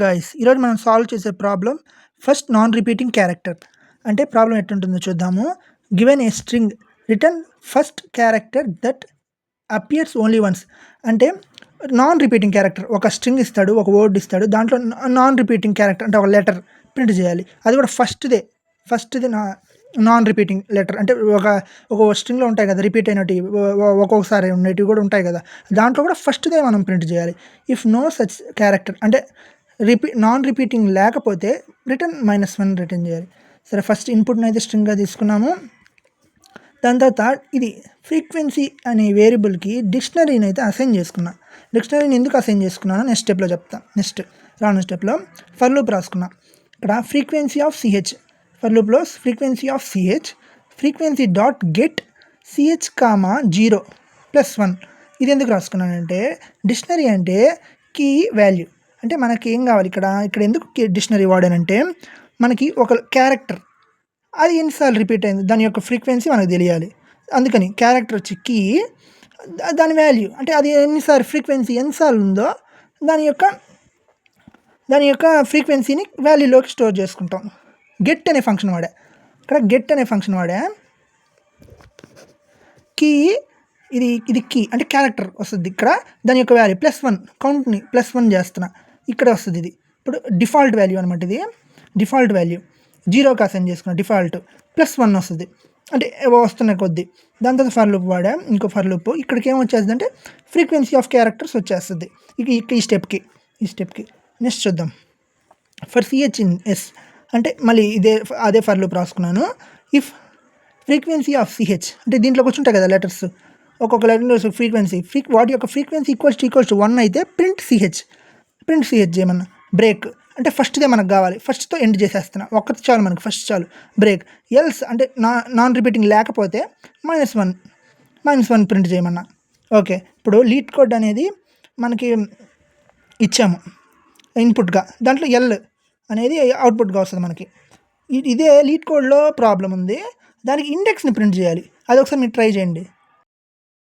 Guys ఈరోజు మనం solve చేసే problem first non repeating character అంటే ప్రాబ్లం ఎట్లుంటుందో చూద్దాము. Given a string return first character that appears only once అంటే నాన్ రిపీటింగ్ క్యారెక్టర్ ఒక స్ట్రింగ్ ఇస్తాడు, ఒక వర్డ్ ఇస్తాడు, దాంట్లో నాన్ రిపీటింగ్ క్యారెక్టర్ అంటే ఒక లెటర్ ప్రింట్ చేయాలి. అది కూడా ఫస్ట్దే నాన్ రిపీటింగ్ లెటర్ అంటే ఒక స్ట్రింగ్లో ఉంటాయి కదా రిపీట్ అయినట్టు ఒక్కొక్కసారి ఉండేటివి కూడా ఉంటాయి కదా, దాంట్లో కూడా ఫస్ట్దే మనం ప్రింట్ చేయాలి. ఇఫ్ నో సచ్ క్యారెక్టర్ అంటే నాన్ రిపీటింగ్ లేకపోతే రిటర్న్ -1 రిటర్న్ చేయాలి. సరే, ఫస్ట్ ఇన్పుట్ని అయితే స్ట్రింగ్గా తీసుకున్నాము. దాని తర్వాత ఇది ఫ్రీక్వెన్సీ అనే వేరియబుల్కి డిక్షనరీని అయితే అసైన్ చేసుకున్నా. డిక్షనరీని ఎందుకు అసైన్ చేసుకున్నానో నెక్స్ట్ స్టెప్లో చెప్తాను. రాను స్టెప్లో ఫర్ లూప్ రాసుకున్నా. ఇక్కడ ఫ్రీక్వెన్సీ ఆఫ్ సిహెచ్, ఫర్ లూప్లో frequency of CH frequency dot get CH comma 0+1. ఇది ఎందుకు రాసుకున్నానంటే డిక్షనరీ అంటే కీ వాల్యూ అంటే మనకి ఏం కావాలి ఇక్కడ ఎందుకు డిక్షనరీ వాడానంటే మనకి ఒక క్యారెక్టర్ అది ఎన్నిసార్లు రిపీట్ అయింది దాని యొక్క ఫ్రీక్వెన్సీ మనకు తెలియాలి. అందుకని క్యారెక్టర్ వచ్చి కీ, దాని వాల్యూ అంటే అది ఎన్నిసార్లు ఫ్రీక్వెన్సీ ఎన్నిసార్లు ఉందో దాని యొక్క ఫ్రీక్వెన్సీని వాల్యూలోకి స్టోర్ చేసుకుంటాం. గెట్ అనే ఫంక్షన్ వాడా. ఇక్కడ గెట్ అనే ఫంక్షన్ వాడా. కీ ఇది కీ అంటే క్యారెక్టర్ వస్తుంది. ఇక్కడ దాని యొక్క వాల్యూ +1 కౌంట్ని +1 చేస్తున్నా. ఇక్కడ వస్తుంది. ఇది ఇప్పుడు డిఫాల్ట్ వాల్యూ అనమాట. ఇది డిఫాల్ట్ వాల్యూ 0కి అసైన్ చేసుకున్నా. డిఫాల్ట్ +1 వస్తుంది అంటే వస్తున్న కొద్దీ. దాని తర్వాత ఫర్ లూప్ వాడా. ఇంకో ఫర్ లూప్ ఇక్కడికి ఏమొచ్చేస్తుంది అంటే ఫ్రీక్వెన్సీ ఆఫ్ క్యారెక్టర్స్ వచ్చేస్తుంది ఈ స్టెప్కి. నెక్స్ట్ చూద్దాం. ఫర్ సిహెచ్ ఇన్ ఎస్ అంటే మళ్ళీ అదే ఫర్ లూప్ రాసుకున్నాను. ఇఫ్ ఫ్రీక్వెన్సీ ఆఫ్ సిహెచ్ అంటే దీంట్లోకి వచ్చి ఉంటాయి కదా లెటర్స్, ఒక్కొక్క లెటర్ ఫ్రీక్వెన్సీ వాటి యొక్క ఫ్రీక్వెన్సీ ఈక్వల్స్ టు 1 అయితే ప్రింట్ సిహెచ్ చేయమన్నా. బ్రేక్ అంటే ఫస్ట్దే మనకు కావాలి, ఫస్ట్తో ఎండ్ చేసేస్తున్నా. ఒక్కటి చాలు మనకు, ఫస్ట్ చాలు. బ్రేక్ ఎల్స్ అంటే నాన్ రిపీటింగ్ లేకపోతే -1 ప్రింట్ చేయమన్నా. ఓకే, ఇప్పుడు లీడ్ కోడ్ అనేది మనకి ఇచ్చాము ఇన్పుట్గా, దాంట్లో ఎల్ అనేది అవుట్పుట్గా వస్తుంది మనకి. ఇదే లీడ్ కోడ్లో ప్రాబ్లం ఉంది, దానికి ఇండెక్స్ని ప్రింట్ చేయాలి. అది ఒకసారి మీరు ట్రై చేయండి.